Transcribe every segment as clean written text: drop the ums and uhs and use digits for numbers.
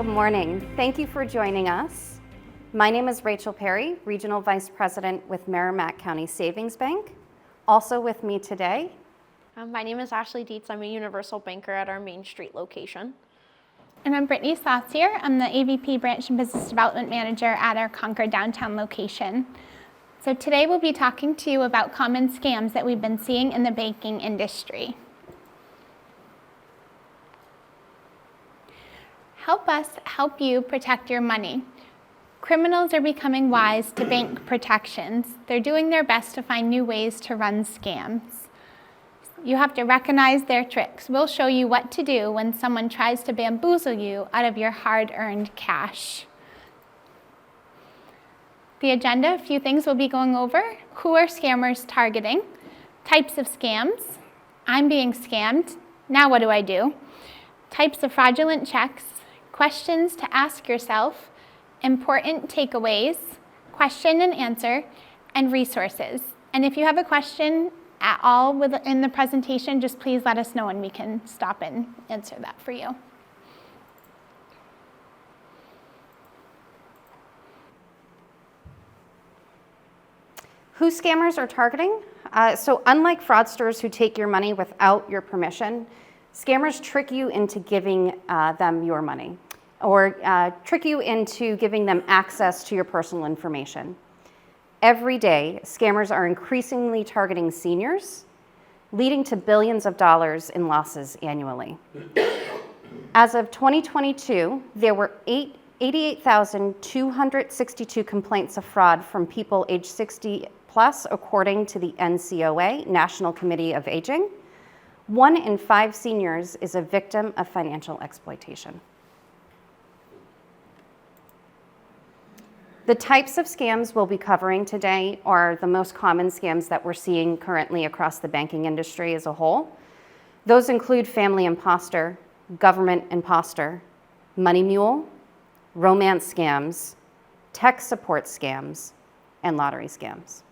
Good morning. Thank you for joining us. My name is Rachel Perry, Regional Vice President with Merrimack County Savings Bank. Also with me today. My name is Ashley Dietz. I'm a universal banker at our Main Street location. And I'm Brittany Saucier. I'm the AVP Branch and Business Development Manager at our Concord downtown location. So today we'll be talking to you about common scams that we've been seeing in the banking industry. Help us help you protect your money. Criminals are becoming wise to bank protections. They're doing their best to find new ways to run scams. You have to recognize their tricks. We'll show you what to do when someone tries to bamboozle you out of your hard-earned cash. The agenda, a few things we'll be going over. Who are scammers targeting? Types of scams. I'm being scammed. Now what do I do? Types of fraudulent checks. Questions to ask yourself. Important takeaways. Question and answer. And resources. And if you have a question at all within the presentation, just please let us know and we can stop and answer that for you. Who scammers are targeting? So unlike fraudsters who take your money without your permission, scammers trick you into giving them your money or trick you into giving them access to your personal information. Every day, scammers are increasingly targeting seniors, leading to billions of dollars in losses annually. As of 2022, there were 88,262 complaints of fraud from people age 60 plus, according to the NCOA, National Committee of Aging. 1 in 5 seniors is a victim of financial exploitation. The types of scams we'll be covering today are the most common scams that we're seeing currently across the banking industry as a whole. Those include family imposter, government imposter, money mule, romance scams, tech support scams, and lottery scams.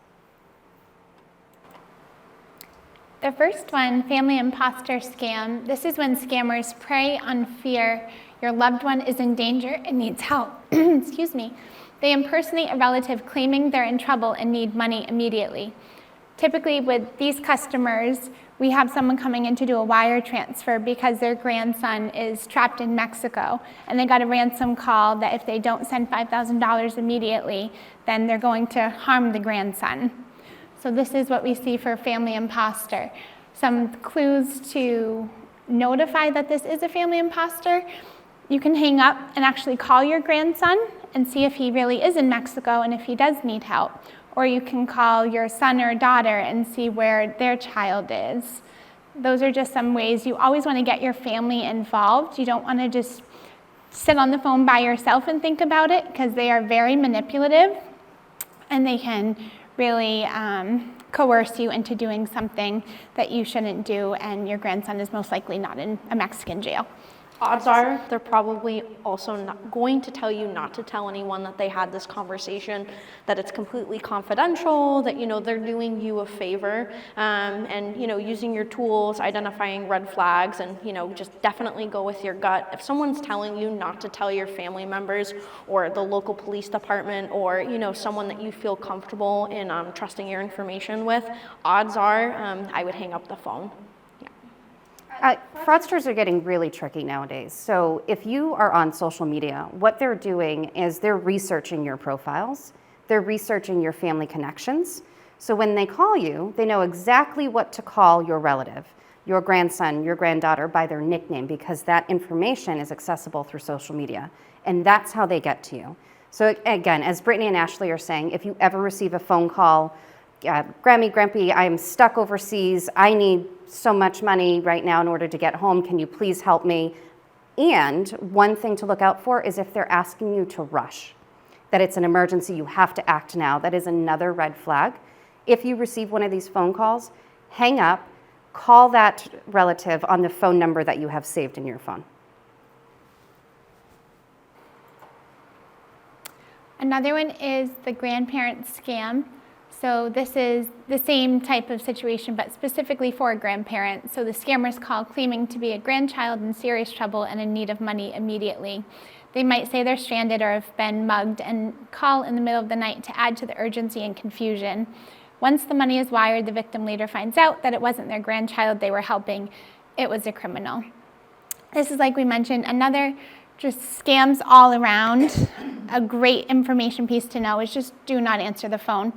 The first one, family imposter scam. This is when scammers prey on fear your loved one is in danger and needs help. Excuse me. They impersonate a relative claiming they're in trouble and need money immediately. Typically with these customers, we have someone coming in to do a wire transfer because their grandson is trapped in Mexico and they got a ransom call that if they don't send $5,000 immediately, then they're going to harm the grandson. So this is what we see for family imposter. Some clues to notify that this is a family imposter. You can hang up and actually call your grandson and see if he really is in Mexico and if he does need help. Or you can call your son or daughter and see where their child is. Those are just some ways. You always want to get your family involved. You don't want to just sit on the phone by yourself and think about it because they are very manipulative and they can really coerce you into doing something that you shouldn't do, and your grandson is most likely not in a Mexican jail. Odds are they're probably also not going to tell you not to tell anyone that they had this conversation, that it's completely confidential, that they're doing you a favor, and using your tools, identifying red flags, and just definitely go with your gut. If someone's telling you not to tell your family members or the local police department or someone that you feel comfortable in trusting your information with, odds are I would hang up the phone. Fraudsters are getting really tricky nowadays. So if you are on social media, what they're doing is they're researching your profiles. They're researching your family connections. So when they call you, they know exactly what to call your relative, your grandson, your granddaughter by their nickname, because that information is accessible through social media. And that's how they get to you. So again, as Brittany and Ashley are saying, if you ever receive a phone call, Grammy, Grampy, I'm stuck overseas. I need so much money right now in order to get home. Can you please help me? And one thing to look out for is if they're asking you to rush, that it's an emergency, you have to act now. That is another red flag. If you receive one of these phone calls, hang up, call that relative on the phone number that you have saved in your phone. Another one is the grandparent scam. So this is the same type of situation, but specifically for a grandparent. So the scammers call claiming to be a grandchild in serious trouble and in need of money immediately. They might say they're stranded or have been mugged and call in the middle of the night to add to the urgency and confusion. Once the money is wired, the victim later finds out that it wasn't their grandchild they were helping, it was a criminal. This is, like we mentioned, another just scams all around. A great information piece to know is just do not answer the phone.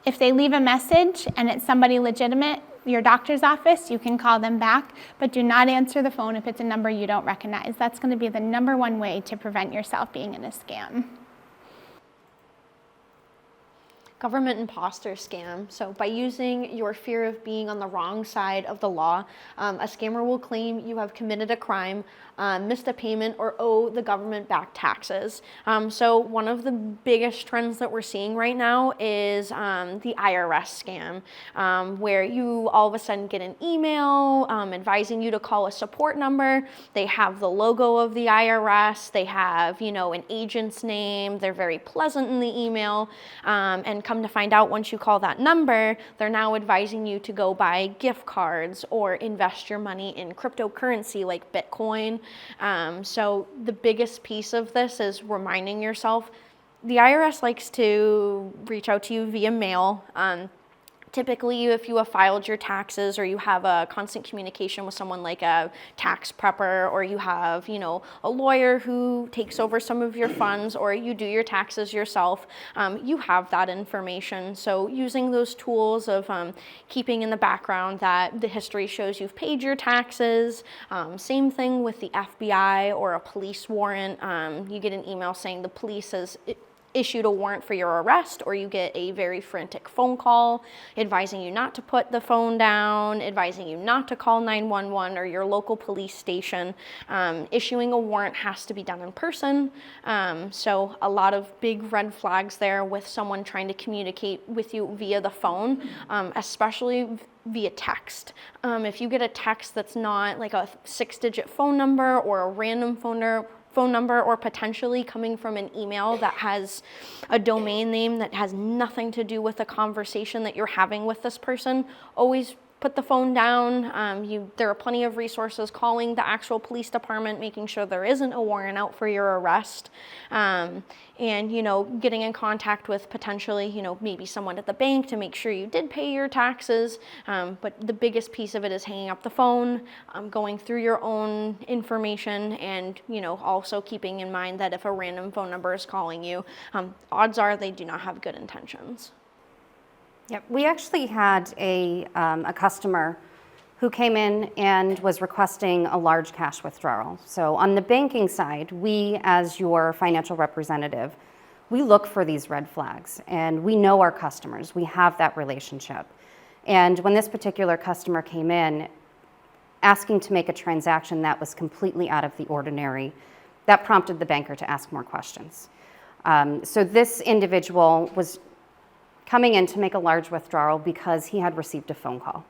If they leave a message and it's somebody legitimate, your doctor's office, you can call them back, but do not answer the phone if it's a number you don't recognize. That's going to be the #1 way to prevent yourself being in a scam. Government imposter scam. So by using your fear of being on the wrong side of the law, a scammer will claim you have committed a crime, missed a payment, or owe the government back taxes. So one of the biggest trends that we're seeing right now is the IRS scam, where you all of a sudden get an email advising you to call a support number. They have the logo of the IRS. They have, an agent's name. They're very pleasant in the email, and come to find out, once you call that number, they're now advising you to go buy gift cards or invest your money in cryptocurrency like Bitcoin. So the biggest piece of this is reminding yourself, the IRS likes to reach out to you via mail. Typically, if you have filed your taxes or you have a constant communication with someone like a tax prepper, or you have, a lawyer who takes over some of your funds, or you do your taxes yourself, you have that information. So using those tools of keeping in the background that the history shows you've paid your taxes. Same thing with the FBI or a police warrant. You get an email saying the police has issued a warrant for your arrest, or you get a very frantic phone call advising you not to put the phone down, advising you not to call 911 or your local police station. Issuing a warrant has to be done in person. So a lot of big red flags there with someone trying to communicate with you via the phone, especially via text. If you get a text that's not like a 6-digit phone number or a random phone number, or potentially coming from an email that has a domain name that has nothing to do with the conversation that you're having with this person, always put the phone down. There are plenty of resources calling the actual police department, making sure there isn't a warrant out for your arrest, and getting in contact with potentially maybe someone at the bank to make sure you did pay your taxes. But the biggest piece of it is hanging up the phone, going through your own information, and also keeping in mind that if a random phone number is calling you, odds are they do not have good intentions. Yep, we actually had a customer who came in and was requesting a large cash withdrawal. So on the banking side, we, as your financial representative, we look for these red flags, and we know our customers. We have that relationship. And when this particular customer came in asking to make a transaction that was completely out of the ordinary, that prompted the banker to ask more questions. So this individual was coming in to make a large withdrawal because he had received a phone call.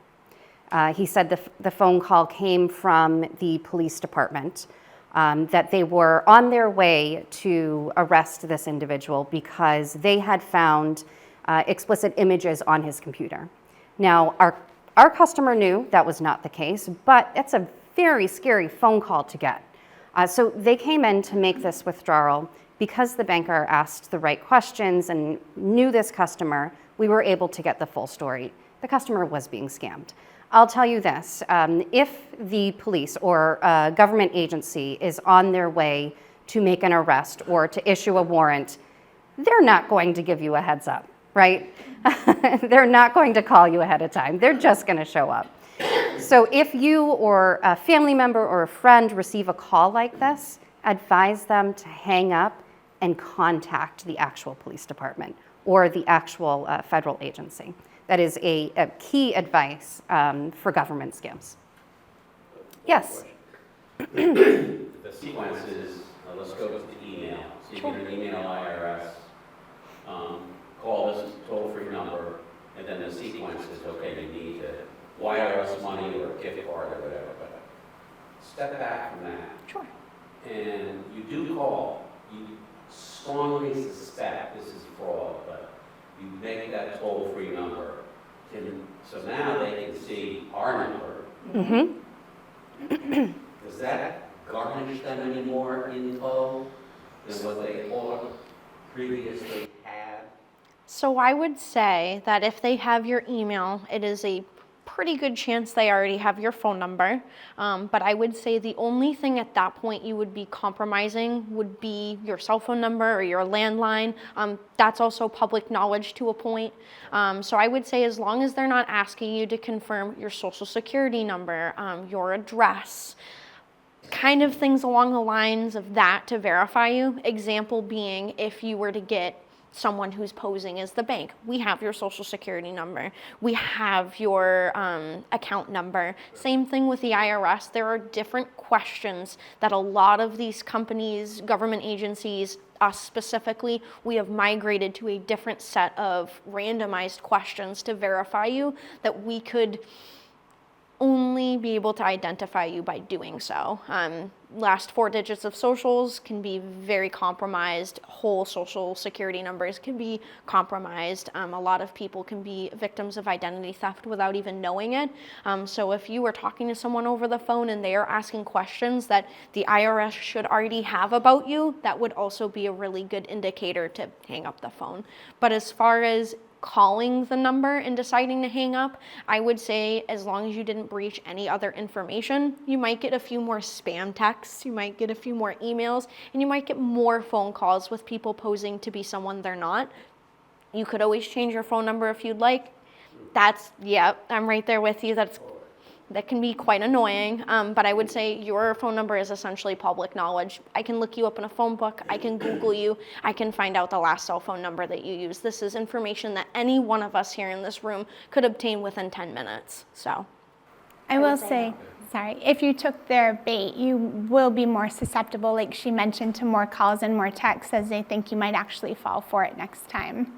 He said the phone call came from the police department, that they were on their way to arrest this individual because they had found explicit images on his computer. Now, our customer knew that was not the case, but it's a very scary phone call to get. So they came in to make this withdrawal. Because the banker asked the right questions and knew this customer, we were able to get the full story. The customer was being scammed. I'll tell you this, if the police or a government agency is on their way to make an arrest or to issue a warrant, they're not going to give you a heads up, right? They're not going to call you ahead of time. They're just going to show up. So if you or a family member or a friend receive a call like this, advise them to hang up and contact the actual police department or the actual federal agency. That is a key advice for government scams. Yes? The sequence is, let's go to the email. So you get an email IRS, call this toll-free number, and then the sequence is, okay, you need to wire us money or a gift card or whatever. But step back from that. Sure. And you do call. You strongly suspect this is fraud, but you make that toll-free number. And so now they can see our number. Mm-hmm. Does that garnish them any more info? previously had? So I would say that if they have your email, it is a pretty good chance they already have your phone number. But I would say the only thing at that point you would be compromising would be your cell phone number or your landline. That's also public knowledge to a point. So I would say as long as they're not asking you to confirm your social security number, your address, kind of things along the lines of that to verify you. Example being, if you were to get someone who's posing as the bank, we have your social security number, we have your account number. Same thing with the IRS. There are different questions that a lot of these companies, government agencies, us specifically, we have migrated to a different set of randomized questions to verify you, that we could only be able to identify you by doing so. Last 4 digits of socials can be very compromised. Whole social security numbers can be compromised. A lot of people can be victims of identity theft without even knowing it. So if you were talking to someone over the phone and they are asking questions that the IRS should already have about you, that would also be a really good indicator to hang up the phone. But as far as calling the number and deciding to hang up, I would say as long as you didn't breach any other information, you might get a few more spam texts, you might get a few more emails, and you might get more phone calls with people posing to be someone they're not. You could always change your phone number if you'd like. I'm right there with you. That can be quite annoying, but I would say your phone number is essentially public knowledge. I can look you up in a phone book, I can Google you, I can find out the last cell phone number that you use. This is information that any one of us here in this room could obtain within 10 minutes, so. I will say, sorry, if you took their bait, you will be more susceptible, like she mentioned, to more calls and more texts, as they think you might actually fall for it next time.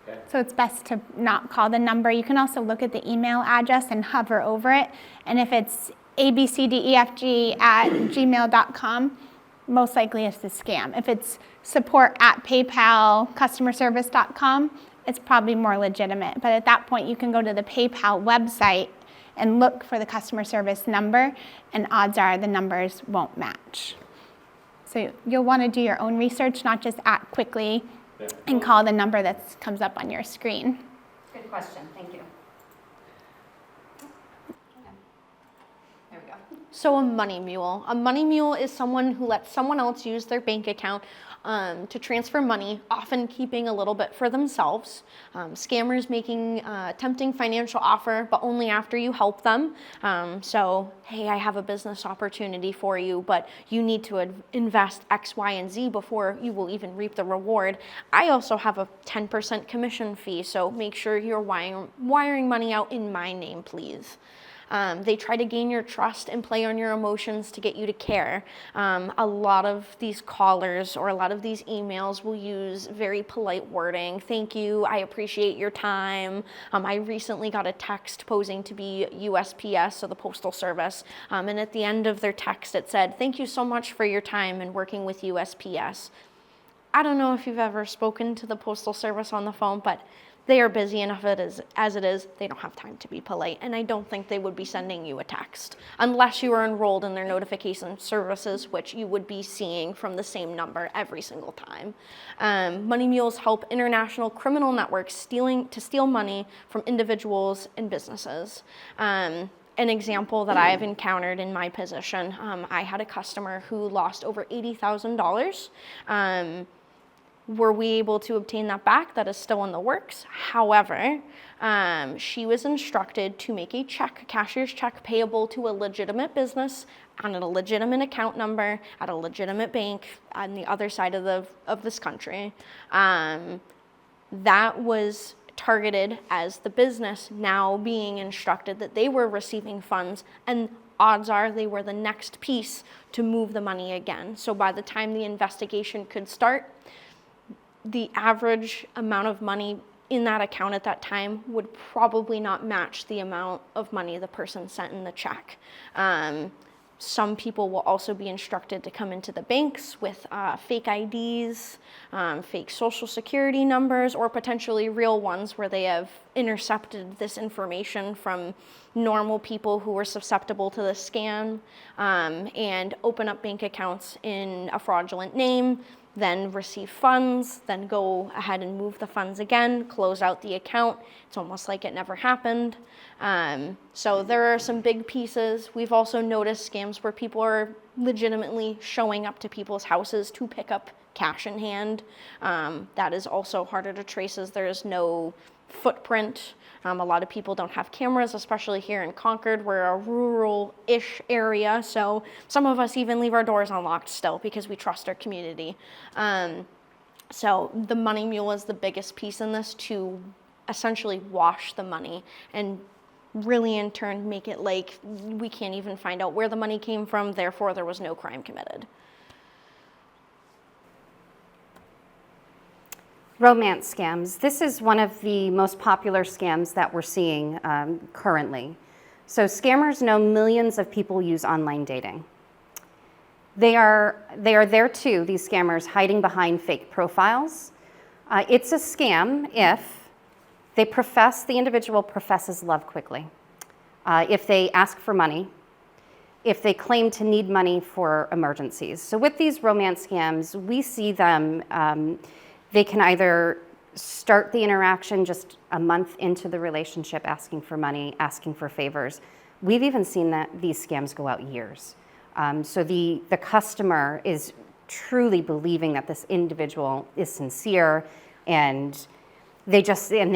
Okay. So it's best to not call the number. You can also look at the email address and hover over it. And if it's abcdefg@gmail.com, most likely it's a scam. If it's support@PayPal, customerservice.com, it's probably more legitimate. But at that point, you can go to the PayPal website and look for the customer service number, and odds are the numbers won't match. So you'll want to do your own research, not just act quickly and call the number that comes up on your screen. Good question, thank you. There we go. So a money mule. A money mule is someone who lets someone else use their bank account to transfer money, often keeping a little bit for themselves. Scammers making a tempting financial offer, but only after you help them. So, hey, I have a business opportunity for you, but you need to invest X, Y, and Z before you will even reap the reward. I also have a 10% commission fee, so make sure you're wiring money out in my name, please. They try to gain your trust and play on your emotions to get you to care. A lot of these callers or a lot of these emails will use very polite wording. Thank you, I appreciate your time. I recently got a text posing to be USPS, so the Postal Service, and at the end of their text it said, "Thank you so much for your time in working with USPS." I don't know if you've ever spoken to the Postal Service on the phone, but they are busy enough as it is. They don't have time to be polite, and I don't think they would be sending you a text unless you are enrolled in their notification services, which you would be seeing from the same number every single time. Money mules help international criminal networks steal money from individuals and businesses. An example that I've encountered in my position, I had a customer who lost over $80,000. Were we able to obtain that back? That is still in the works. However, she was instructed to make a cashier's check payable to a legitimate business on a legitimate account number at a legitimate bank on the other side of this country. That was targeted as the business now being instructed that they were receiving funds, and odds are they were the next piece to move the money again. So by the time the investigation could start, the average amount of money in that account at that time would probably not match the amount of money the person sent in the check. Some people will also be instructed to come into the banks with fake IDs, fake social security numbers, or potentially real ones where they have intercepted this information from normal people who were susceptible to the scam, and open up bank accounts in a fraudulent name, then receive funds, then go ahead and move the funds again, close out the account. It's almost like it never happened. So there are some big pieces. We've also noticed scams where people are legitimately showing up to people's houses to pick up cash in hand. That is also harder to trace as there is no footprint. A lot of people don't have cameras, especially here in Concord. We're a rural-ish area, so some of us even leave our doors unlocked still because we trust our community. So the money mule is the biggest piece in this, to essentially wash the money and really in turn make it like we can't even find out where the money came from, therefore there was no crime committed. Romance scams. This is one of the most popular scams that we're seeing currently. So scammers know millions of people use online dating. They are there too, these scammers, hiding behind fake profiles. It's a scam if the individual professes love quickly, if they ask for money, if they claim to need money for emergencies. So with these romance scams, we see them, they can either start the interaction just a month into the relationship, asking for money, asking for favors. We've even seen these scams go out years. So the customer is truly believing that this individual is sincere, and they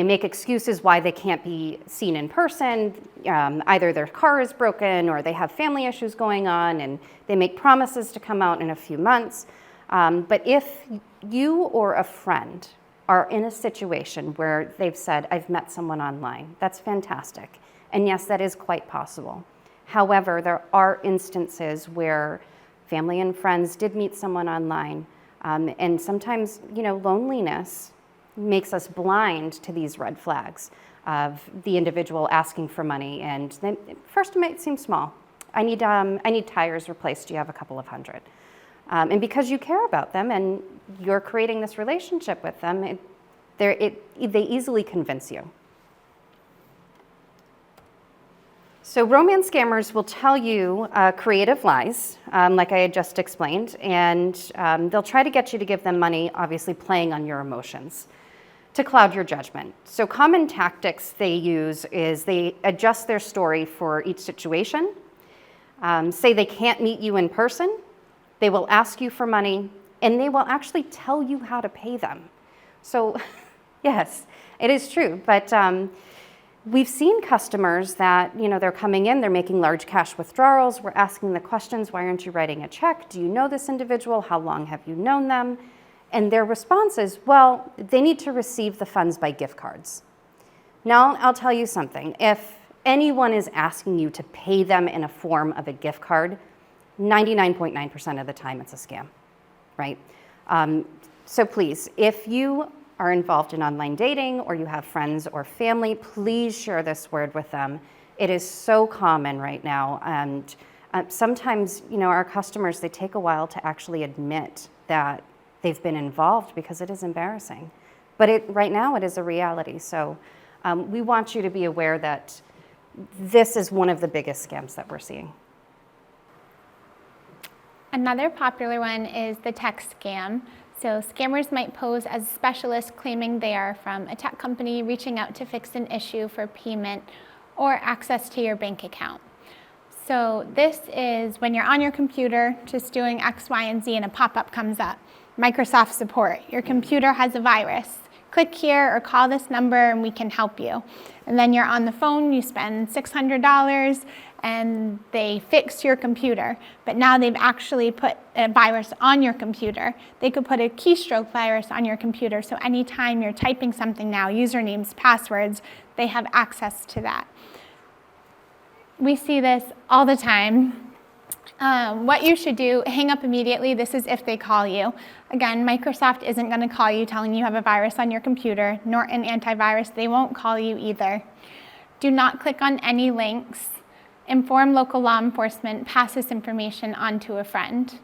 make excuses why they can't be seen in person. Either their car is broken or they have family issues going on, and they make promises to come out in a few months. But if you or a friend are in a situation where they've said, I've met someone online, that's fantastic. And yes, that is quite possible. However, there are instances where family and friends did meet someone online, and sometimes, loneliness makes us blind to these red flags of the individual asking for money. And then first it might seem small. I need tires replaced. Do you have a couple of hundred? And because you care about them and you're creating this relationship with them, they easily convince you. So romance scammers will tell you creative lies, like I had just explained, and they'll try to get you to give them money, obviously playing on your emotions, to cloud your judgment. So common tactics they use is they adjust their story for each situation, say they can't meet you in person, they will ask you for money, and they will actually tell you how to pay them. So yes, it is true, but we've seen customers that, they're coming in, they're making large cash withdrawals, we're asking the questions, why aren't you writing a check? Do you know this individual? How long have you known them? And their response is, well, they need to receive the funds by gift cards. Now, I'll tell you something. If anyone is asking you to pay them in a form of a gift card, 99.9% of the time it's a scam, right? So please, if you are involved in online dating or you have friends or family, please share this word with them. It is so common right now. And sometimes, our customers, they take a while to actually admit that they've been involved because it is embarrassing. But right now it is a reality. So we want you to be aware that this is one of the biggest scams that we're seeing. Another popular one is the text scam. So scammers might pose as specialists claiming they are from a tech company reaching out to fix an issue for payment or access to your bank account. So this is when you're on your computer just doing X, Y, and Z and a pop-up comes up. Microsoft support, your computer has a virus. Click here or call this number and we can help you. And then you're on the phone, you spend $600 and they fix your computer. But now they've actually put a virus on your computer. They could put a keystroke virus on your computer, so anytime you're typing something now, usernames, passwords, they have access to that. We see this all the time. What you should do, hang up immediately. This is if they call you. Again, Microsoft isn't going to call you telling you have a virus on your computer, nor an antivirus. They won't call you either. Do not click on any links. Inform local law enforcement. Pass this information on to a friend.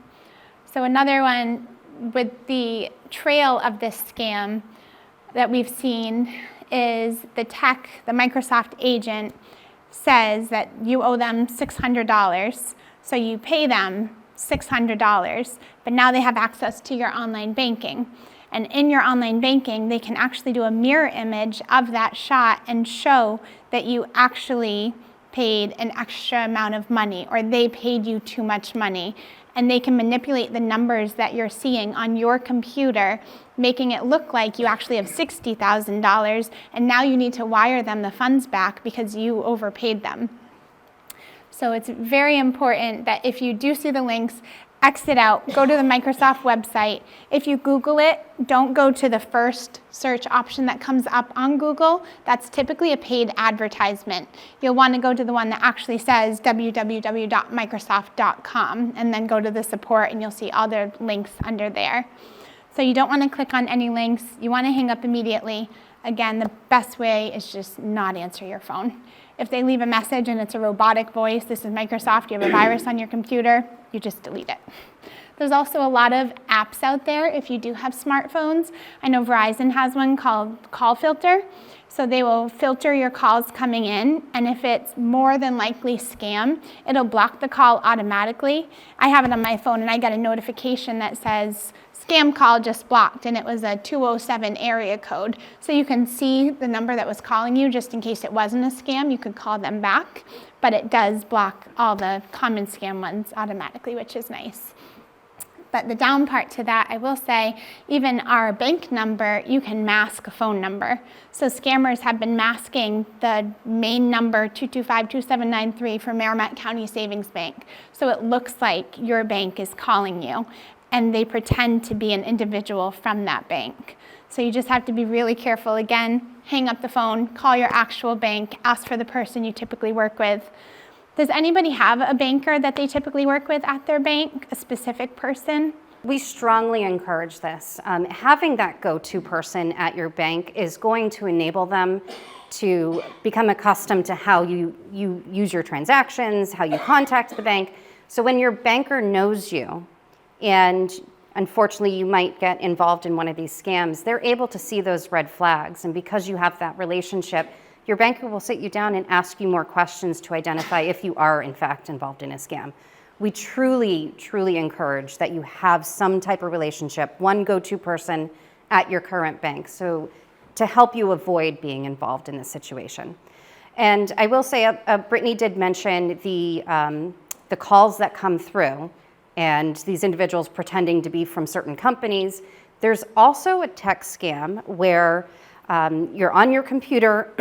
So another one with the trail of this scam that we've seen is the Microsoft agent says that you owe them $600. So you pay them $600, but now they have access to your online banking. And in your online banking, they can actually do a mirror image of that shot and show that you actually paid an extra amount of money, or they paid you too much money. And they can manipulate the numbers that you're seeing on your computer, making it look like you actually have $60,000, and now you need to wire them the funds back because you overpaid them. So it's very important that if you do see the links, exit out, go to the Microsoft website. If you Google it, don't go to the first search option that comes up on Google. That's typically a paid advertisement. You'll want to go to the one that actually says www.microsoft.com, and then go to the support, and you'll see all their links under there. So you don't want to click on any links. You want to hang up immediately. Again, the best way is just not answer your phone. If they leave a message and it's a robotic voice, this is Microsoft, you have a virus on your computer, you just delete it. There's also a lot of apps out there if you do have smartphones. I know Verizon has one called Call Filter. So they will filter your calls coming in, and if it's more than likely scam, it'll block the call automatically. I have it on my phone, and I get a notification that says, scam call just blocked, and it was a 207 area code. So you can see the number that was calling you, just in case it wasn't a scam, you could call them back, but it does block all the common scam ones automatically, which is nice. But the down part to that, I will say, even our bank number, you can mask a phone number. So scammers have been masking the main number 225-2793 for Merrimack County Savings Bank. So it looks like your bank is calling you, and they pretend to be an individual from that bank. So you just have to be really careful. Again, hang up the phone, call your actual bank, ask for the person you typically work with. Does anybody have a banker that they typically work with at their bank, a specific person? We strongly encourage this. Having that go-to person at your bank is going to enable them to become accustomed to how you use your transactions, how you contact the bank. So when your banker knows you, and unfortunately you might get involved in one of these scams, they're able to see those red flags. And because you have that relationship, your banker will sit you down and ask you more questions to identify if you are in fact involved in a scam. We truly, truly encourage that you have some type of relationship, one go-to person at your current bank, so to help you avoid being involved in this situation. And I will say, Brittany did mention the calls that come through and these individuals pretending to be from certain companies. There's also a text scam where you're on your computer,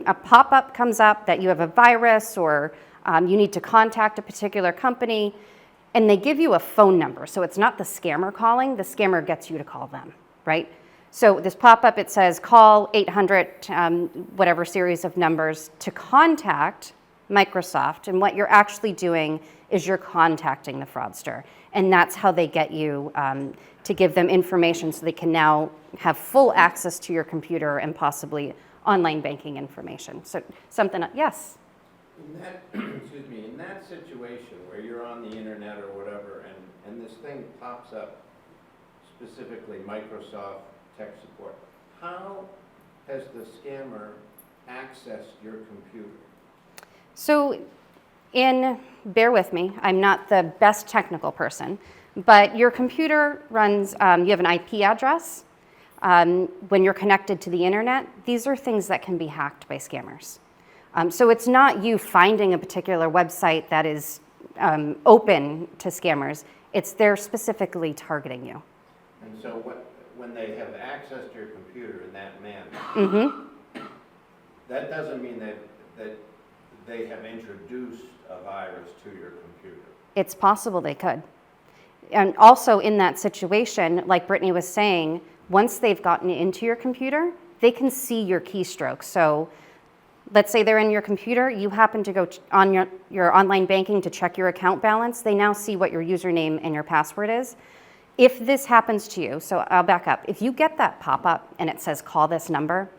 a pop-up comes up that you have a virus or you need to contact a particular company, and they give you a phone number. So it's not the scammer calling, the scammer gets you to call them, right? So this pop-up, it says call 800, whatever series of numbers to contact Microsoft, and what you're actually doing is you're contacting the fraudster, and that's how they get you to give them information so they can now have full access to your computer and possibly online banking information. So something, yes? In that, excuse me, in that situation where you're on the internet or whatever, and this thing pops up, specifically Microsoft tech support, how has the scammer accessed your computer? So bear with me, I'm not the best technical person, but your computer runs, you have an IP address. When you're connected to the internet, these are things that can be hacked by scammers. So it's not you finding a particular website that is open to scammers, it's they're specifically targeting you. And so when they have access to your computer in that manner, that doesn't mean that they have introduced a virus to your computer. It's possible they could. And also in that situation, like Brittany was saying, once they've gotten into your computer, they can see your keystrokes. So let's say they're in your computer, you happen to go on your online banking to check your account balance, they now see what your username and your password is. If this happens to you, so I'll back up, if you get that pop-up and it says call this number,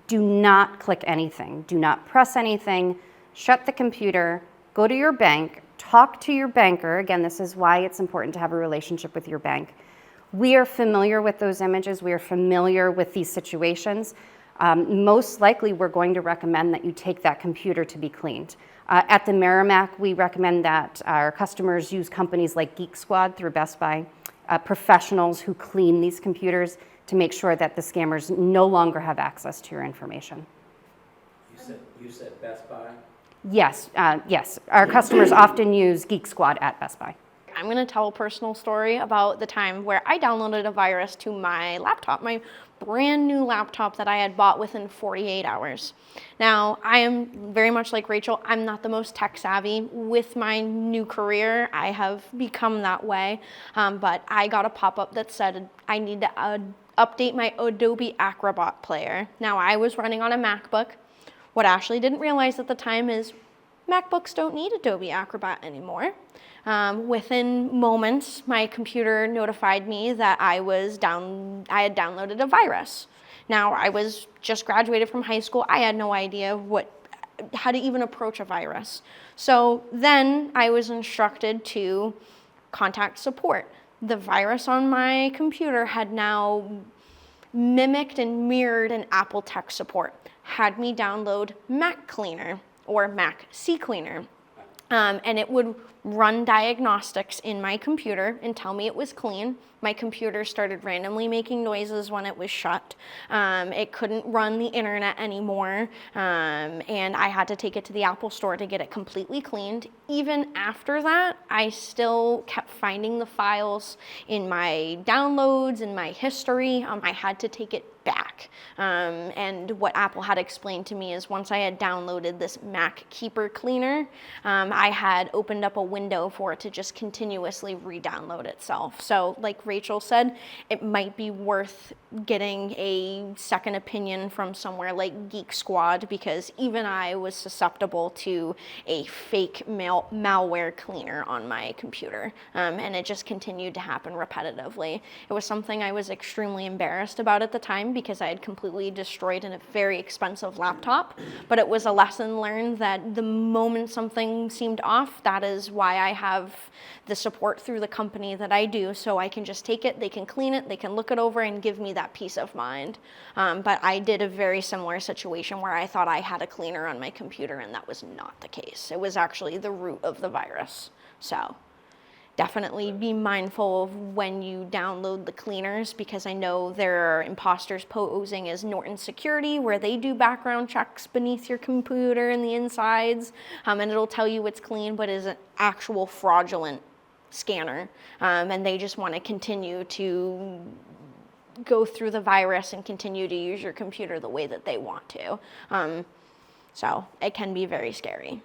do not click anything, do not press anything, shut the computer, go to your bank, talk to your banker. Again, this is why it's important to have a relationship with your bank. We are familiar with those images. We are familiar with these situations. most likely we're going to recommend that you take that computer to be cleaned. At the Merrimack, we recommend that our customers use companies like Geek Squad through Best Buy, professionals who clean these computers to make sure that the scammers no longer have access to your information. You said Best Buy? Yes, yes. Our customers often use Geek Squad at Best Buy. I'm going to tell a personal story about the time where I downloaded a virus to my laptop, my brand new laptop that I had bought within 48 hours. Now, I am very much like Rachel. I'm not the most tech savvy. With my new career, I have become that way. But I got a pop-up that said I need to update my Adobe Acrobat player. Now, I was running on a MacBook. What Ashley didn't realize at the time is MacBooks don't need Adobe Acrobat anymore. Within moments, my computer notified me that I had downloaded a virus. Now, I was just graduated from high school. I had no idea how to even approach a virus. So then I was instructed to contact support. The virus on my computer had now mimicked and mirrored an Apple tech support, had me download Mac Cleaner or Mac CCleaner. And it would run diagnostics in my computer and tell me it was clean. My computer started randomly making noises when it was shut. It couldn't run the internet anymore, and I had to take it to the Apple store to get it completely cleaned. Even after that, I still kept finding the files in my downloads, in my history. I had to take it back. And what Apple had explained to me is once I had downloaded this Mac Keeper Cleaner, I had opened up a window for it to just continuously re-download itself. So like Rachel said, it might be worth getting a second opinion from somewhere like Geek Squad, because even I was susceptible to a fake malware cleaner on my computer. And it just continued to happen repetitively. It was something I was extremely embarrassed about at the time because I had completely destroyed a very expensive laptop, but it was a lesson learned that the moment something seemed off, that is why I have the support through the company that I do, so I can just take it, they can clean it, they can look it over and give me that peace of mind. But I did a very similar situation where I thought I had a cleaner on my computer, and that was not the case. It was actually the root of the virus. So definitely be mindful of when you download the cleaners, because I know there are imposters posing as Norton Security where they do background checks beneath your computer and the insides, and it'll tell you it's clean, but is an actual fraudulent scanner, and they just want to continue to go through the virus and continue to use your computer the way that they want to. So it can be very scary.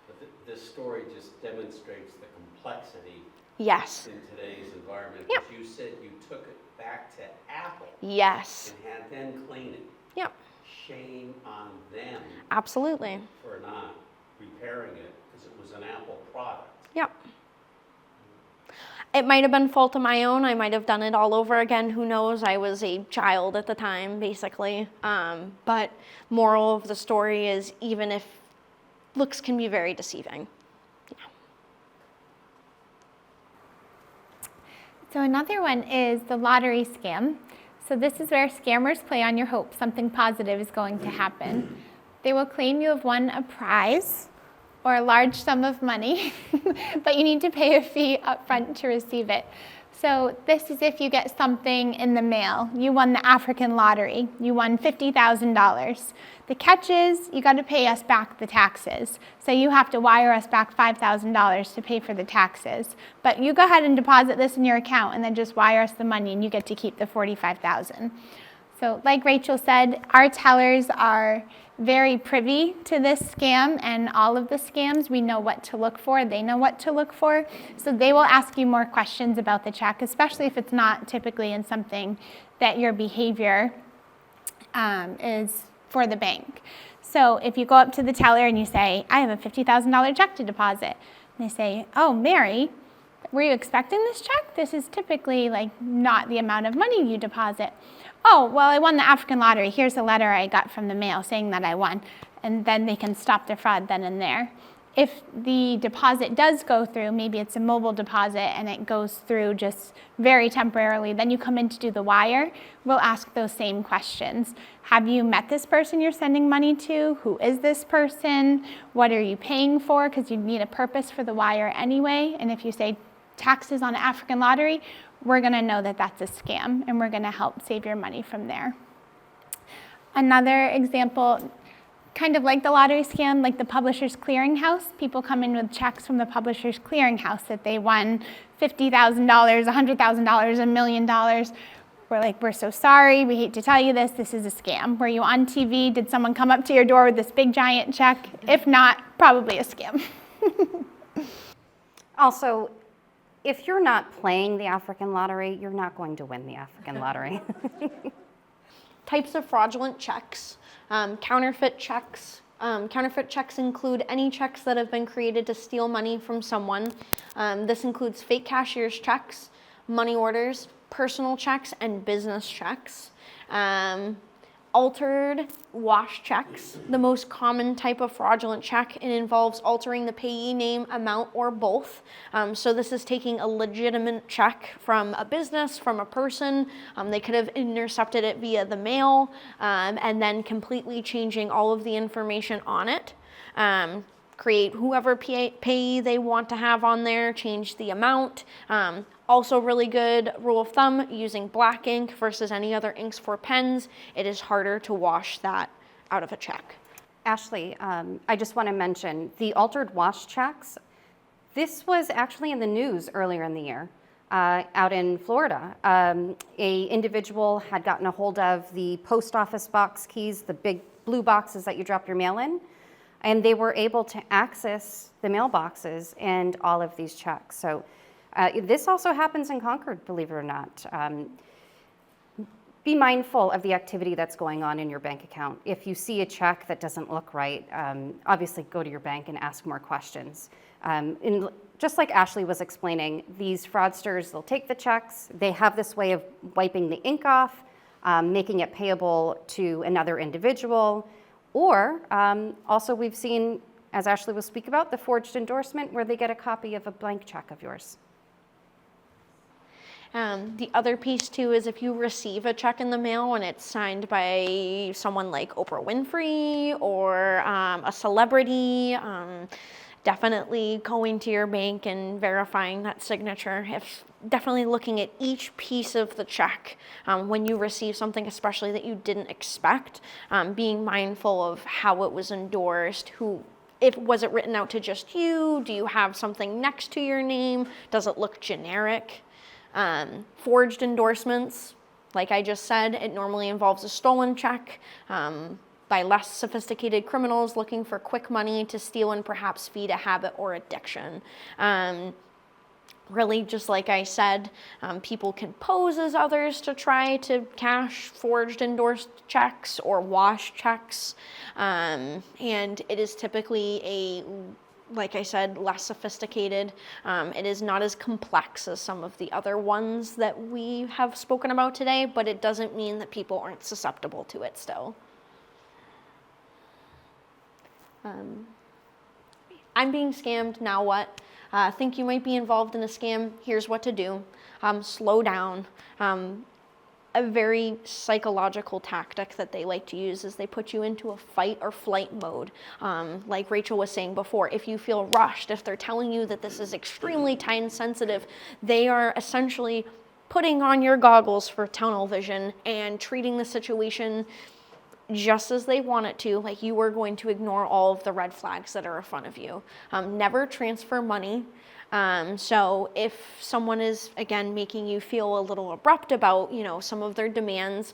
But this story just demonstrates the complexity Yes. in today's environment. Yep. You said you took it back to Apple Yes. and had them clean it. Yep. Shame on them Absolutely. for not repairing it because it was an Apple product. Yep. It might have been fault of my own. I might have done it all over again. Who knows? I was a child at the time, basically. But moral of the story is, even if looks can be very deceiving. So another one is the lottery scam. So this is where scammers play on your hope something positive is going to happen. They will claim you have won a prize or a large sum of money, but you need to pay a fee up front to receive it. So this is if you get something in the mail. You won the African lottery. You won $50,000. The catch is you got to pay us back the taxes. So you have to wire us back $5,000 to pay for the taxes. But you go ahead and deposit this in your account and then just wire us the money and you get to keep the $45,000. So like Rachel said, our tellers are very privy to this scam and all of the scams. We know what to look for. They know what to look for. So they will ask you more questions about the check, especially if it's not typically in something that your behavior is for the bank. So if you go up to the teller and you say, I have a $50,000 check to deposit, and they say, oh, Mary, were you expecting this check? This is typically like not the amount of money you deposit. Oh, well, I won the African lottery. Here's a letter I got from the mail saying that I won. And then they can stop the fraud then and there. If the deposit does go through, maybe it's a mobile deposit and it goes through just very temporarily, then you come in to do the wire, we'll ask those same questions. Have you met this person you're sending money to? Who is this person? What are you paying for? Because you need a purpose for the wire anyway. And if you say taxes on African lottery, we're gonna know that that's a scam and we're gonna help save your money from there. Another example, kind of like the lottery scam, like the Publishers Clearinghouse. People come in with checks from the Publishers Clearinghouse that they won $50,000, $100,000, $1 million. We're like, we're so sorry, we hate to tell you this is a scam. Were you on TV? Did someone come up to your door with this big giant check? If not, probably a scam. Also, if you're not playing the African lottery, you're not going to win the African lottery. Types of fraudulent checks. Counterfeit checks. Counterfeit checks include any checks that have been created to steal money from someone. This includes fake cashier's checks, money orders, personal checks, and business checks. Altered wash checks, the most common type of fraudulent check. It involves altering the payee name, amount, or both. So this is taking a legitimate check from a business, from a person. They could have intercepted it via the mail, and then completely changing all of the information on it. Create whoever payee they want to have on there, change the amount. Also really good rule of thumb, using black ink versus any other inks for pens, it is harder to wash that out of a check. Ashley, I just want to mention the altered wash checks. This was actually in the news earlier in the year out in Florida. A individual had gotten a hold of the post office box keys, the big blue boxes that you drop your mail in, and they were able to access the mailboxes and all of these checks. So this also happens in Concord, believe it or not. Be mindful of the activity that's going on in your bank account. If you see a check that doesn't look right, obviously go to your bank and ask more questions. And just like Ashley was explaining, these fraudsters, they'll take the checks, they have this way of wiping the ink off, making it payable to another individual, or also we've seen, as Ashley will speak about, the forged endorsement where they get a copy of a blank check of yours. The other piece too is if you receive a check in the mail and it's signed by someone like Oprah Winfrey or a celebrity, definitely going to your bank and verifying that signature. Definitely looking at each piece of the check when you receive something, especially that you didn't expect, being mindful of how it was endorsed, was it written out to just you? Do you have something next to your name? Does it look generic? Forged endorsements, like I just said, it normally involves a stolen check by less sophisticated criminals looking for quick money to steal and perhaps feed a habit or addiction. Really, just like I said, people can pose as others to try to cash forged endorsed checks or wash checks, and it is typically like I said, less sophisticated. It is not as complex as some of the other ones that we have spoken about today, but it doesn't mean that people aren't susceptible to it still. I'm being scammed, now what? Think you might be involved in a scam, here's what to do. Slow down. A very psychological tactic that they like to use is they put you into a fight or flight mode. Like Rachel was saying before, if you feel rushed, if they're telling you that this is extremely time sensitive, they are essentially putting on your goggles for tunnel vision and treating the situation just as they want it to, like you are going to ignore all of the red flags that are in front of you. Never transfer money. So if someone is, again, making you feel a little abrupt about, some of their demands,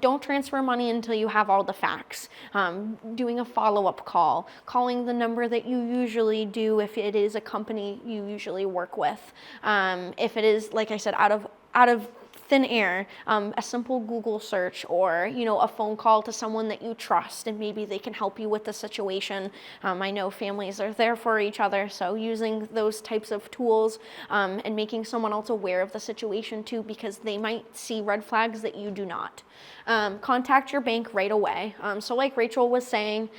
don't transfer money until you have all the facts. Doing a follow-up call, calling the number that you usually do if it is a company you usually work with. If it is, like I said, out of thin air, a simple Google search or, a phone call to someone that you trust and maybe they can help you with the situation. I know families are there for each other, so using those types of tools and making someone else aware of the situation too, because they might see red flags that you do not. Contact your bank right away. So like Rachel was saying,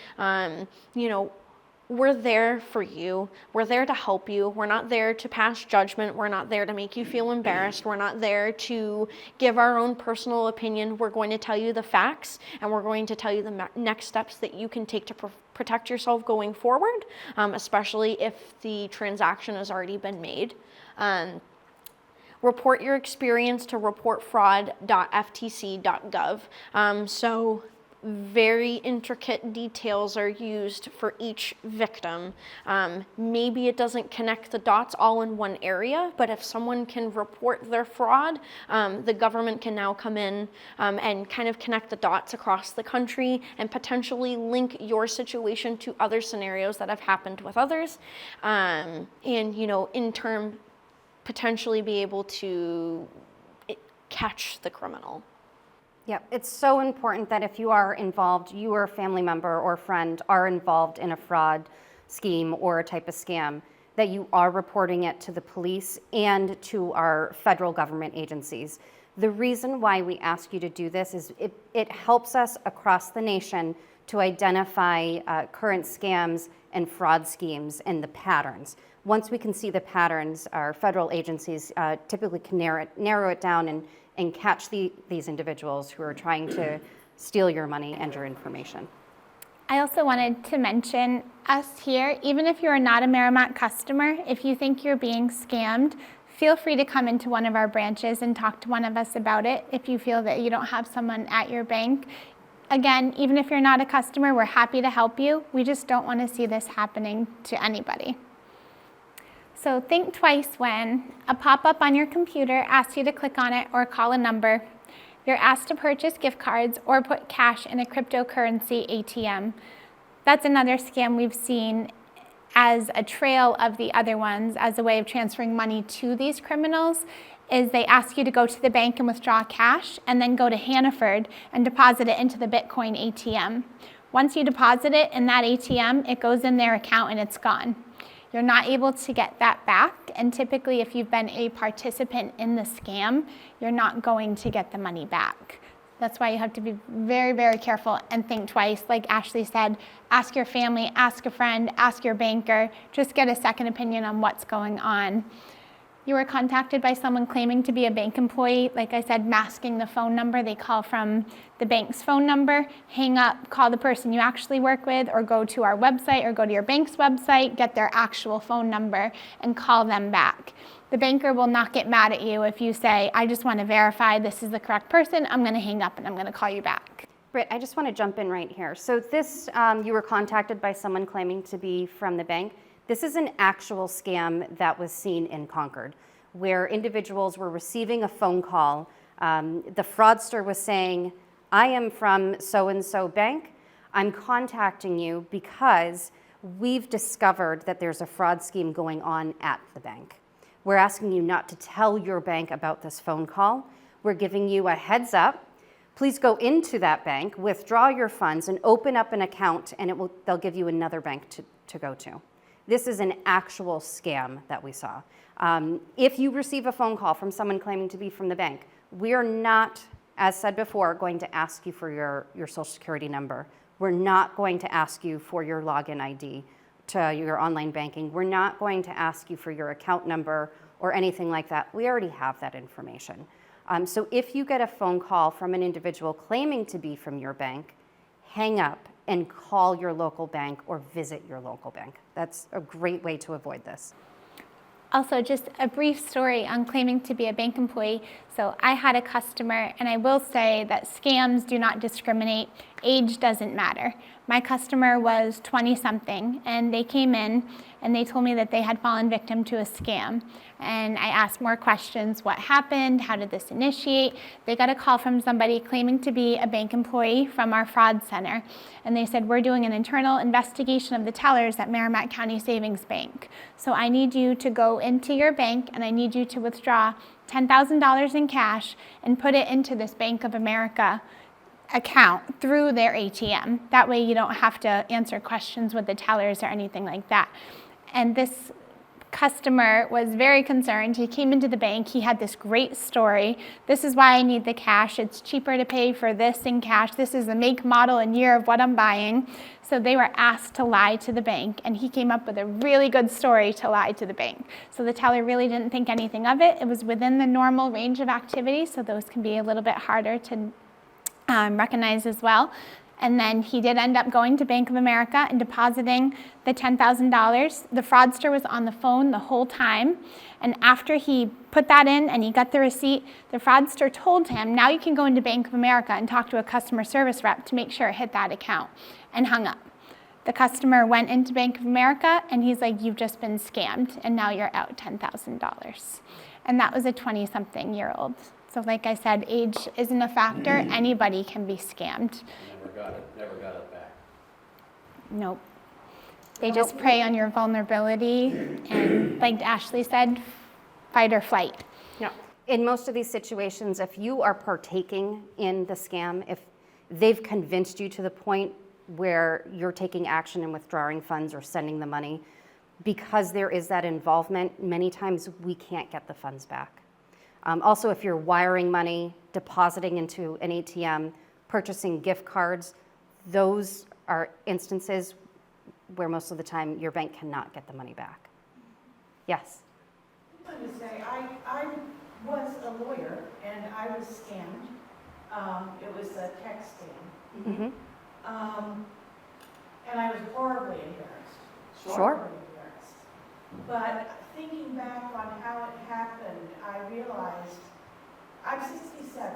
we're there for you. We're there to help you. We're not there to pass judgment. We're not there to make you feel embarrassed. We're not there to give our own personal opinion. We're going to tell you the facts, and we're going to tell you the next steps that you can take to protect yourself going forward, especially if the transaction has already been made. Report your experience to reportfraud.ftc.gov. So very intricate details are used for each victim. Maybe it doesn't connect the dots all in one area, but if someone can report their fraud, the government can now come in and kind of connect the dots across the country and potentially link your situation to other scenarios that have happened with others, and in turn potentially be able to catch the criminal. Yeah, it's so important that if you are involved, you or a family member or friend are involved in a fraud scheme or a type of scam, that you are reporting it to the police and to our federal government agencies. The reason why we ask you to do this is it helps us across the nation to identify current scams and fraud schemes and the patterns. Once we can see the patterns, our federal agencies typically can narrow it down and catch these individuals who are trying to steal your money and your information. I also wanted to mention us here, even if you're not a Merrimack customer, if you think you're being scammed, feel free to come into one of our branches and talk to one of us about it if you feel that you don't have someone at your bank. Again, even if you're not a customer, we're happy to help you. We just don't want to see this happening to anybody. So think twice when a pop-up on your computer asks you to click on it or call a number. You're asked to purchase gift cards or put cash in a cryptocurrency ATM. That's another scam we've seen as a trail of the other ones, as a way of transferring money to these criminals, is they ask you to go to the bank and withdraw cash and then go to Hannaford and deposit it into the Bitcoin ATM. Once you deposit it in that ATM, it goes in their account and it's gone. You're not able to get that back, and typically if you've been a participant in the scam, you're not going to get the money back. That's why you have to be very, very careful and think twice. Like Ashley said, ask your family, ask a friend, ask your banker, just get a second opinion on what's going on. You were contacted by someone claiming to be a bank employee, like I said, masking the phone number. They call from the bank's phone number, hang up, call the person you actually work with, or go to our website or go to your bank's website, get their actual phone number and call them back. The banker will not get mad at you if you say, I just want to verify this is the correct person, I'm going to hang up and I'm going to call you back. Britt, I just want to jump in right here. So this, you were contacted by someone claiming to be from the bank. This is an actual scam that was seen in Concord, where individuals were receiving a phone call. The fraudster was saying, I am from so-and-so bank. I'm contacting you because we've discovered that there's a fraud scheme going on at the bank. We're asking you not to tell your bank about this phone call. We're giving you a heads up. Please go into that bank, withdraw your funds, and open up an account, and they'll give you another bank to go to. This is an actual scam that we saw. If you receive a phone call from someone claiming to be from the bank, we are not, as said before, going to ask you for your social security number. We're not going to ask you for your login ID to your online banking. We're not going to ask you for your account number or anything like that. We already have that information. So if you get a phone call from an individual claiming to be from your bank, hang up and call your local bank or visit your local bank. That's a great way to avoid this. Also, just a brief story on claiming to be a bank employee. So I had a customer, and I will say that scams do not discriminate. Age doesn't matter. My customer was 20-something, and they came in, and they told me that they had fallen victim to a scam. And I asked more questions. What happened? How did this initiate? They got a call from somebody claiming to be a bank employee from our fraud center. And they said, we're doing an internal investigation of the tellers at Merrimack County Savings Bank. So I need you to go into your bank, and I need you to withdraw $10,000 in cash and put it into this Bank of America account through their ATM. That way you don't have to answer questions with the tellers or anything like that. And this customer was very concerned. He came into the bank. He had this great story. This is why I need the cash. It's cheaper to pay for this in cash. This is the make, model, and year of what I'm buying. So they were asked to lie to the bank, and he came up with a really good story to lie to the bank. So the teller really didn't think anything of it. It was within the normal range of activity, so those can be a little bit harder to recognize as well. And then he did end up going to Bank of America and depositing the $10,000. The fraudster was on the phone the whole time. And after he put that in and he got the receipt, the fraudster told him, now you can go into Bank of America and talk to a customer service rep to make sure it hit that account, and hung up. The customer went into Bank of America and he's like, you've just been scammed and now you're out $10,000. And that was a 20-something-year-old. So like I said, age isn't a factor. Anybody can be scammed. Never got it back. Nope. They just prey on your vulnerability and, like Ashley said, fight or flight. Yeah. In most of these situations, if you are partaking in the scam, if they've convinced you to the point where you're taking action and withdrawing funds or sending the money, because there is that involvement, many times we can't get the funds back. Also, if you're wiring money, depositing into an ATM, purchasing gift cards, those are instances where most of the time your bank cannot get the money back. Yes? I wanted to say, I was a lawyer and I was scammed. It was a text scam. Mm-hmm. And I was horribly embarrassed. Sure. Horribly embarrassed. But thinking back on how it happened, I realized I'm 67.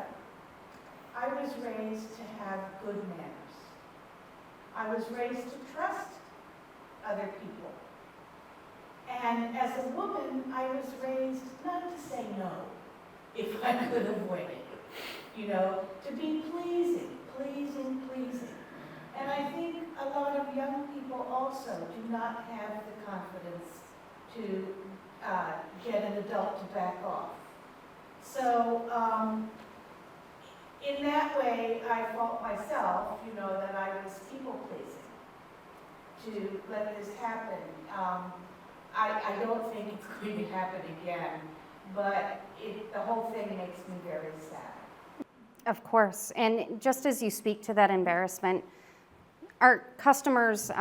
I was raised to have good manners. I was raised to trust other people. And as a woman, I was raised not to say no if I could avoid it. You know, to be pleasing. And I think a lot of young people also do not have the confidence to get an adult to back off. So in that way, I fault myself, you know, that I was people pleasing to let this happen. I don't think it's going to happen again, but the whole thing makes me very sad. Of course, and just as you speak to that embarrassment, our customers,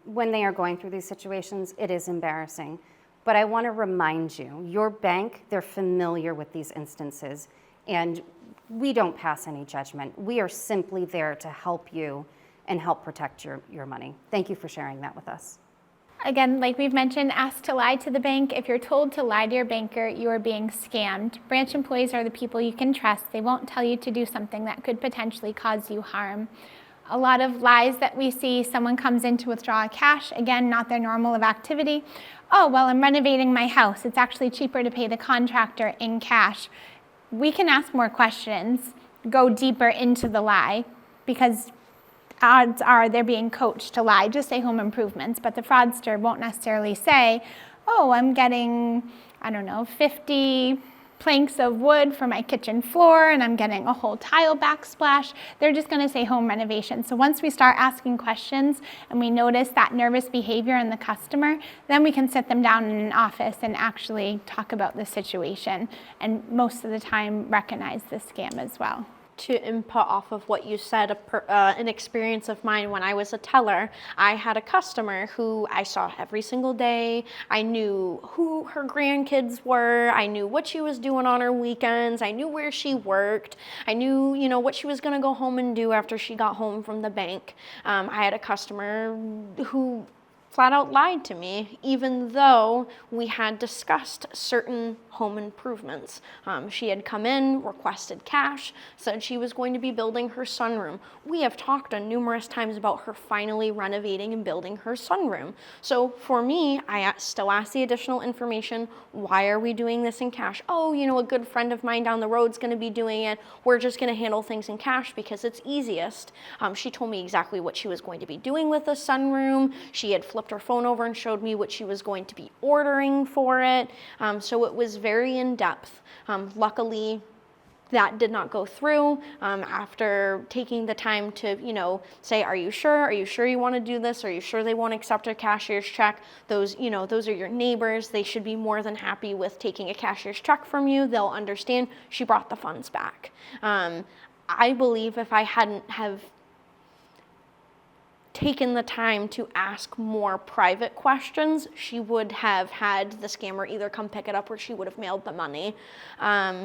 when they are going through these situations, it is embarrassing. But I want to remind you, your bank, they're familiar with these instances, and we don't pass any judgment. We are simply there to help you and help protect your money. Thank you for sharing that with us. Again, like we've mentioned, ask to lie to the bank. If you're told to lie to your banker, you are being scammed. Branch employees are the people you can trust. They won't tell you to do something that could potentially cause you harm. A lot of lies that we see, someone comes in to withdraw cash, again, not their normal of activity. Oh, well, I'm renovating my house. It's actually cheaper to pay the contractor in cash. We can ask more questions, go deeper into the lie, because odds are they're being coached to lie. Just say home improvements, but the fraudster won't necessarily say, oh, I'm getting, 50 planks of wood for my kitchen floor and I'm getting a whole tile backsplash. They're just going to say home renovation. So once we start asking questions and we notice that nervous behavior in the customer, then we can sit them down in an office and actually talk about the situation, and most of the time recognize the scam as well. To input off of what you said, an experience of mine when I was a teller, I had a customer who I saw every single day. I knew who her grandkids were. I knew what she was doing on her weekends. I knew where she worked. I knew, what she was going to go home and do after she got home from the bank. I had a customer who flat out lied to me, even though we had discussed certain home improvements. She had come in, requested cash, said she was going to be building her sunroom. We have talked on numerous times about her finally renovating and building her sunroom. So for me, I still ask the additional information. Why are we doing this in cash? Oh, a good friend of mine down the road is going to be doing it. We're just going to handle things in cash because it's easiest. She told me exactly what she was going to be doing with the sunroom. She had flipped her phone over and showed me what she was going to be ordering for it. So it was very in-depth. Luckily, that did not go through, after taking the time to, say, are you sure? Are you sure you want to do this? Are you sure they won't accept a cashier's check? Those are your neighbors. They should be more than happy with taking a cashier's check from you. They'll understand she brought the funds back. I believe if I hadn't have taken the time to ask more private questions, she would have had the scammer either come pick it up or she would have mailed the money.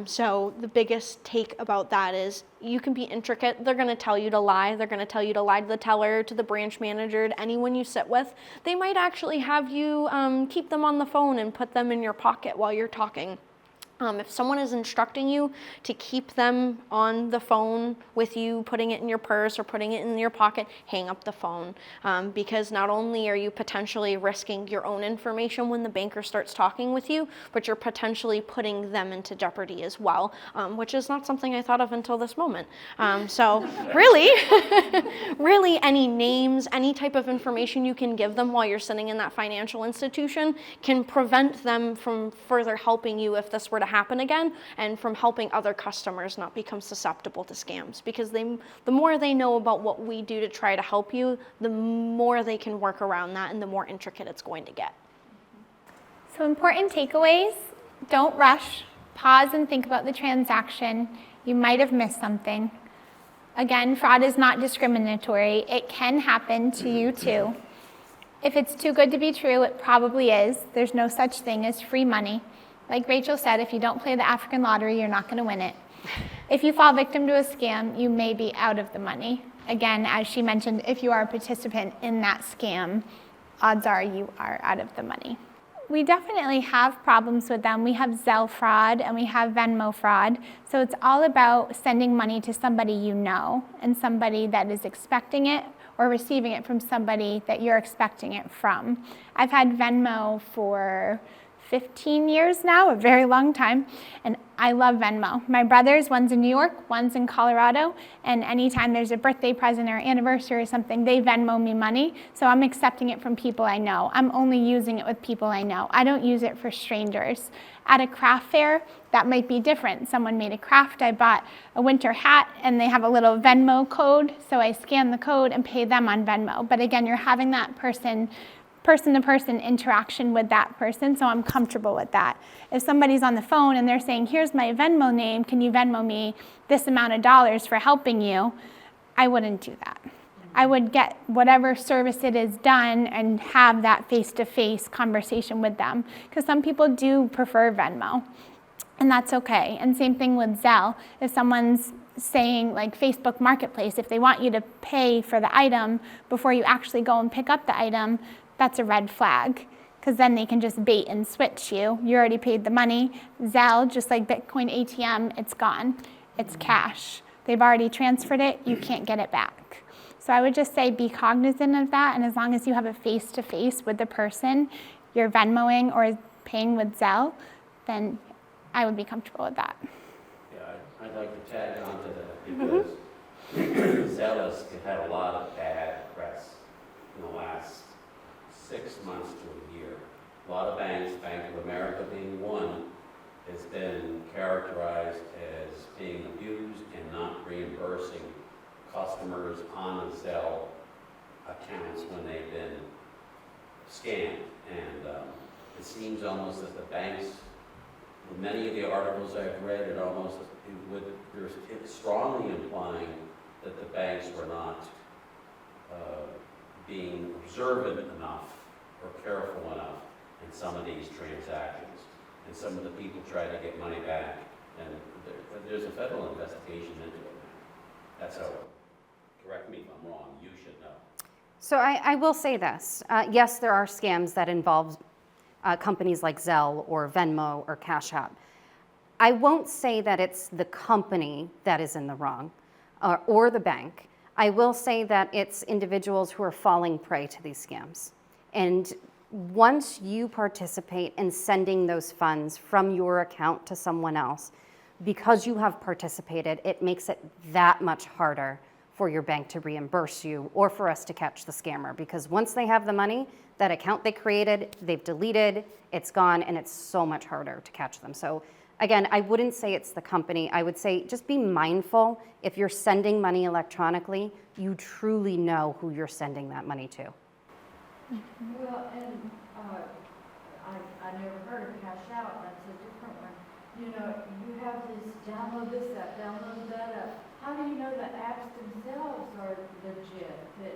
So the biggest take about that is you can be intricate. They're going to tell you to lie. They're going to tell you to lie to the teller, to the branch manager, to anyone you sit with. They might actually have you keep them on the phone and put them in your pocket while you're talking. If someone is instructing you to keep them on the phone with you, putting it in your purse or putting it in your pocket, hang up the phone. Because not only are you potentially risking your own information when the banker starts talking with you, but you're potentially putting them into jeopardy as well, which is not something I thought of until this moment. So really, really any names, any type of information you can give them while you're sitting in that financial institution can prevent them from further helping you if this were to happen again, and from helping other customers not become susceptible to scams, because the more they know about what we do to try to help you, the more they can work around that and the more intricate it's going to get. So important takeaways: don't rush, pause and think about the transaction. You might have missed something. Again, fraud is not discriminatory. It can happen to you too. If it's too good to be true, it probably is. There's no such thing as free money. Like Rachel said, if you don't play the African lottery, you're not going to win it. If you fall victim to a scam, you may be out of the money. Again, as she mentioned, if you are a participant in that scam, odds are you are out of the money. We definitely have problems with them. We have Zelle fraud and we have Venmo fraud. So it's all about sending money to somebody you know and somebody that is expecting it, or receiving it from somebody that you're expecting it from. I've had Venmo for 15 years now, a very long time, and I love Venmo. My brothers, one's in New York, one's in Colorado, and anytime there's a birthday present or anniversary or something, they Venmo me money, so I'm accepting it from people I know. I'm only using it with people I know. I don't use it for strangers. At a craft fair, that might be different. Someone made a craft, I bought a winter hat, and they have a little Venmo code, so I scan the code and pay them on Venmo. But again, you're having that person-to-person interaction with that person, so I'm comfortable with that. If somebody's on the phone and they're saying, here's my Venmo name, can you Venmo me this amount of dollars for helping you? I wouldn't do that. I would get whatever service it is done and have that face-to-face conversation with them, because some people do prefer Venmo, and that's okay. And same thing with Zelle. If someone's saying, like Facebook Marketplace, if they want you to pay for the item before you actually go and pick up the item, that's a red flag, because then they can just bait and switch you. You already paid the money. Zelle, just like Bitcoin ATM, it's gone. It's cash. They've already transferred it. You can't get it back. So I would just say be cognizant of that, and as long as you have a face-to-face with the person you're Venmoing or paying with Zelle, then I would be comfortable with that. Yeah, I'd like to tag on to that, because Zelle has had a lot of bad press in the last 6 months to a year. A lot of banks, Bank of America being one, has been characterized as being abused and not reimbursing customers on Zelle accounts when they've been scammed. And it seems almost that the banks, in many of the articles I've read, it's strongly implying that the banks were not being observant enough or careful enough in some of these transactions. And some of the people try to get money back, and there's a federal investigation into it now. That's how, correct me if I'm wrong, you should know. So I will say this. Yes, there are scams that involve companies like Zelle or Venmo or Cash App. I won't say that it's the company that is in the wrong or the bank. I will say that it's individuals who are falling prey to these scams. And once you participate in sending those funds from your account to someone else, because you have participated, it makes it that much harder for your bank to reimburse you or for us to catch the scammer. Because once they have the money, that account they created, they've deleted, it's gone, and it's so much harder to catch them. So Again, I wouldn't say it's the company. I would say just be mindful. If you're sending money electronically, you truly know who you're sending that money to. Well, and I never heard of Cash Out, that's a different one. You know, you have this, download this app, download that app. How do you know the apps themselves are legit? That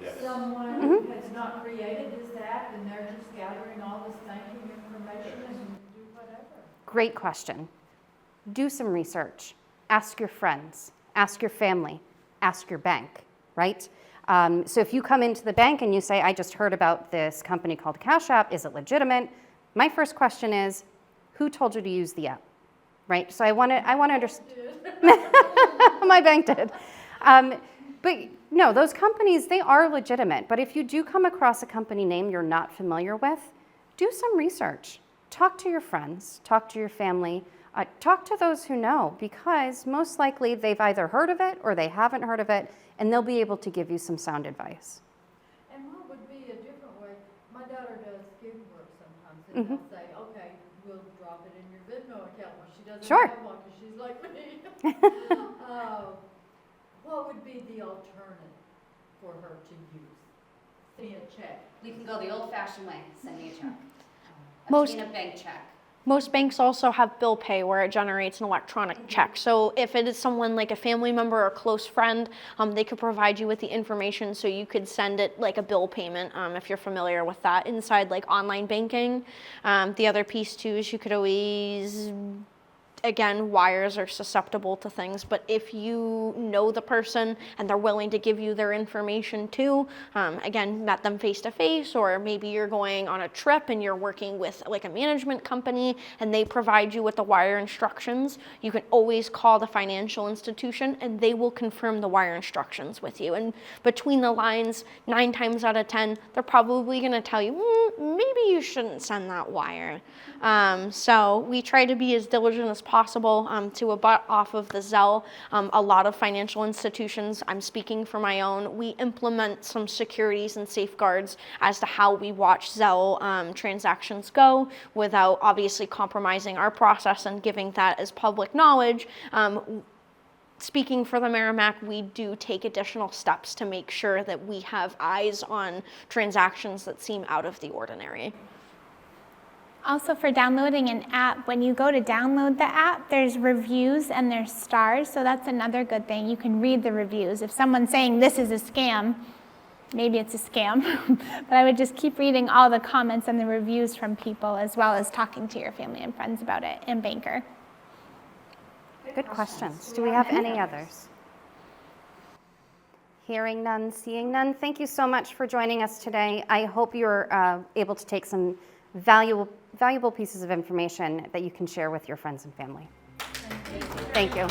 Yes. someone Mhm. has not created this app and they're just gathering all this banking information and do whatever? Great question. Do some research. Ask your friends, ask your family, ask your bank, right? So if you come into the bank and you say, I just heard about this company called Cash App, is it legitimate? My first question is, who told you to use the app, right? So I want to understand. My bank did. But no, those companies, they are legitimate. But if you do come across a company name you're not familiar with, do some research. Talk to your friends, talk to your family, talk to those who know, because most likely they've either heard of it or they haven't heard of it, and they'll be able to give you some sound advice. And what would be a different way? My daughter does gig work sometimes, and they'll say, okay, we'll drop it in your Venmo account. Well, she doesn't Sure. have one because she's like me. What would be the alternative for her to use? Send a check. We can go the old-fashioned way, sending a check. Most- Obtain a bank check. Most banks also have bill pay where it generates an electronic check. So if it is someone like a family member or a close friend, they could provide you with the information so you could send it like a bill payment if you're familiar with that inside like online banking. The other piece too is you could always, again, wires are susceptible to things, but if you know the person and they're willing to give you their information too, again, met them face to face, or maybe you're going on a trip and you're working with like a management company and they provide you with the wire instructions, you can always call the financial institution and they will confirm the wire instructions with you. And between the lines, 9 times out of 10, they're probably going to tell you, maybe you shouldn't send that wire. So we try to be as diligent as possible to abut off of the Zelle. A lot of financial institutions, I'm speaking for my own, we implement some securities and safeguards as to how we watch Zelle transactions go without obviously compromising our process and giving that as public knowledge. Speaking for the Merrimack, we do take additional steps to make sure that we have eyes on transactions that seem out of the ordinary. Also, for downloading an app, when you go to download the app, there's reviews and there's stars, so that's another good thing. You can read the reviews. If someone's saying this is a scam, maybe it's a scam, but I would just keep reading all the comments and the reviews from people, as well as talking to your family and friends about it, and banker. Good questions. Do we have any others? Hearing none, seeing none. Thank you so much for joining us today. I hope you're able to take some valuable pieces of information that you can share with your friends and family. Thank you.